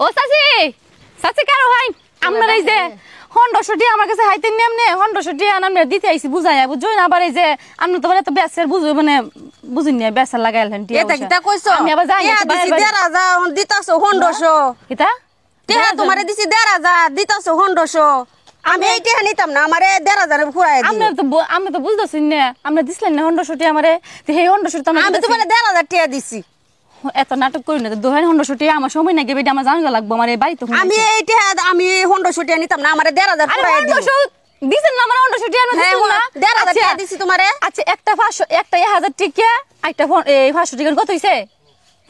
ও চাচি চাচি কারো ভাই আমরা এই যে হন্ডশটি আমার কাছে হাইতে নেমনে হন্ডশটি আমরা দিতে আইছি বুঝাই বুঝই না আবার এই যে আমরা তো বলে তো বেসের বুঝো মানে বুঝিনি বেসের লাগাইলেন টিয়া এটা কিটা কইছো আমি আবার যাই না দিছি 1,500 দিতাছো হন্ডশো কিটা টিয়া তোমারে দিছি 1,500 দিতাছো হন্ডশো আমি এইটা নিতাম না আমারে 1,500 ফুরাই দিও আমরা তো বুঝতাছি না আমরা দিছলেন না হন্ডশটি আমারে তো এই হন্ডশটি তো আমি তোমারে 1,500 টাকা দিছি এত নাটক করি না দোহাই হন্ডশটি আমার সময় না গেবে আমার জানা লাগবে আমার এই বাড়িতে আমি এইটা আমি হন্ডশো টাকা নিতাম না আমারে 1,500 ফুরাই দিও দিছেন না আমার হন্ডশটি আমি দিছি না 1,500 টাকা দিছি তোমারে আচ্ছা একটা 500 একটা 1000 টাকা একটা এই 500 টাকা কত হইছে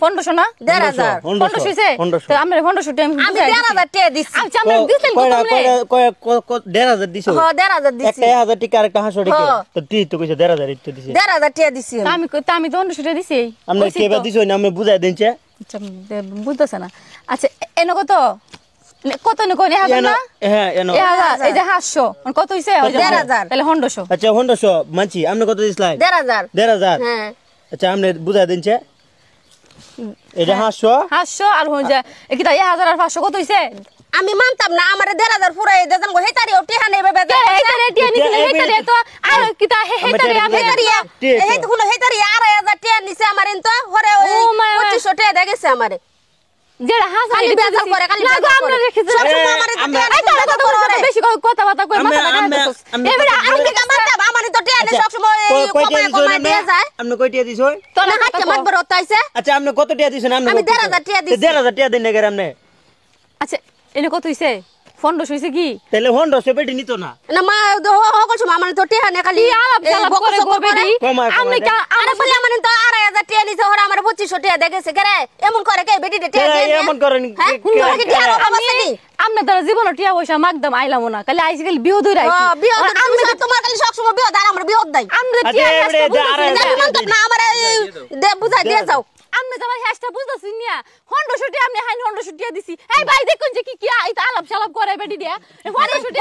1500 না 1,500 1500 হইছে তো আমরা হন্ডশটি আমি 1,500 টাকা দিছি আচ্ছা আমরা দিছেন কত 1,500 দিছো হ্যাঁ 1,500 দিছি 1,000 টাকা আর একটা 500 টাকা তো তুই তো কইছ 1,000 ইতো দিছি 1,500 টাকা দিছি আমি তো হন্ডশটি দিছি আমরা কেবা দিছো না আমি বুঝাই দেনছে আচ্ছা বুঝতাছ না আচ্ছা এনো কত কত নে কোন 1000 না হ্যাঁ এনো 1000 এই যে 500 কত হইছে 1,500 তাহলে 100 আচ্ছা 100 মানছি আপনি কত দিছলাই 1,500 1,500 হ্যাঁ আচ্ছা আপনি বুঝাই দেনছে এটা 500 আর হইছে কিটা 1000 আর 500 কত হইছে আমি মানতাম না আমারে 1,500 ফুরাই দেন গো হেতারি ওটিহা নেবে বেদা হেতারে টিয়া নিছিলে হেতারে তো আর কিটা হেতারে আমি এই তো হেতারি 2,500 টাকা নিছে আমার ইন তো হরে ওই 2500 টাকা দেগেছে আমারে যেটা হাসান বেজার করে খালি লাগো আমরা রেখেছি আমারে বেশি কথা কথা কই মাথা লাগাইছস এবারে আমি কি মানতাম আমারে তো টিয়া নে সব সময় কমায় দিয়ে যায় আপনি কয় টাকা দিছো তো না হাতে মাতবর হতাইছে আচ্ছা আপনি কত টাকা দিছেন আপনি আমি 1,500 টাকা দিছি 1,500 টাকা দেন না কেন আপনি আচ্ছা এনে কত হইছে 1500 হইছে কি তাহলে 100 পেটি নিত না না মা হকল সময় আমারে তো টিয়া নে খালি আলাপ সালাপ করে গোবেডি আমি আরে বলে আমারে তো 2,500 টাকা নিছে হরে আমারে 2500 টাকা দেগেছে করে এমন করে কে বেটি টিয়া দেয় এমন করেন আমনে তার জীবন টিয়া পয়সা মাগদাম আইলাম না খালি আইছি খালি বিয়ে দই রাইছি বিয়ে আমি তোমার খালি সব সময় বিয়ে দাও আমার বিয়ে দাই আমনে টিয়া না আমারে দে বুঝাই দিয়ে যাও আমনে তোমার হেসটা বুঝতাছিস না হন্ডশটি আমনে হাই হন্ডশটি দিছি এই ভাই দেখুন যে কি এটা আলাপ সালাপ করে বেটি দিয়া হন্ডশটি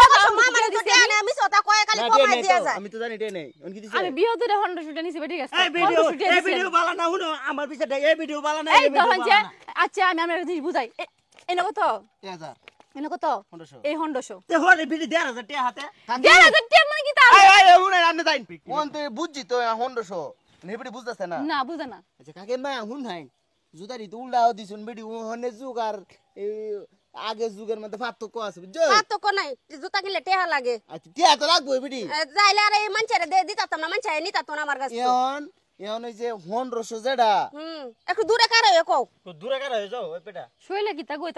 আমারে তো টিয়া নে আমি সতা কয় খালি কমাই দিয়ে যায় আমি তো জানি টিয়া নেই অন কি দিছে আমি বিয়ে দই হন্ডশটি নিছি বেটি গেছে এই ভিডিও বালা না হুনো আমার পিছে এই ভিডিও বালা না এই দেখুন যে আচ্ছা আমি আমরা জিনিস বুঝাই এনে কত 1000 এনে কত এই হন্ডশো তে হরে ভিডিও 1,000 টাকা হাতে 1,000 টাকা মানে কি তা এই হুনে আপনি যাইন কোন তুই বুঝছি তো 100 নেবড়ি বুঝতাছ না না বুঝে না আচ্ছা কাকে মা হুন হাই জুদারি তো উল্টাও দিছুন বেডি হনে যুগ আর আগে যুগের মধ্যে পার্থক্য আছে বুঝছো পার্থক্য নাই জুতা কিনলে টেহা লাগে আচ্ছা টিয়া তো লাগবে বেডি যাইলে আর এই মানছারে দে দিতাম না মানছায় নিতাতো না আমার কাছে এখন ওই যে 100 যেটা একটু দূরে কারে কও দূরে কার হয়ে যাও ওই পেটা শৈলে কি তা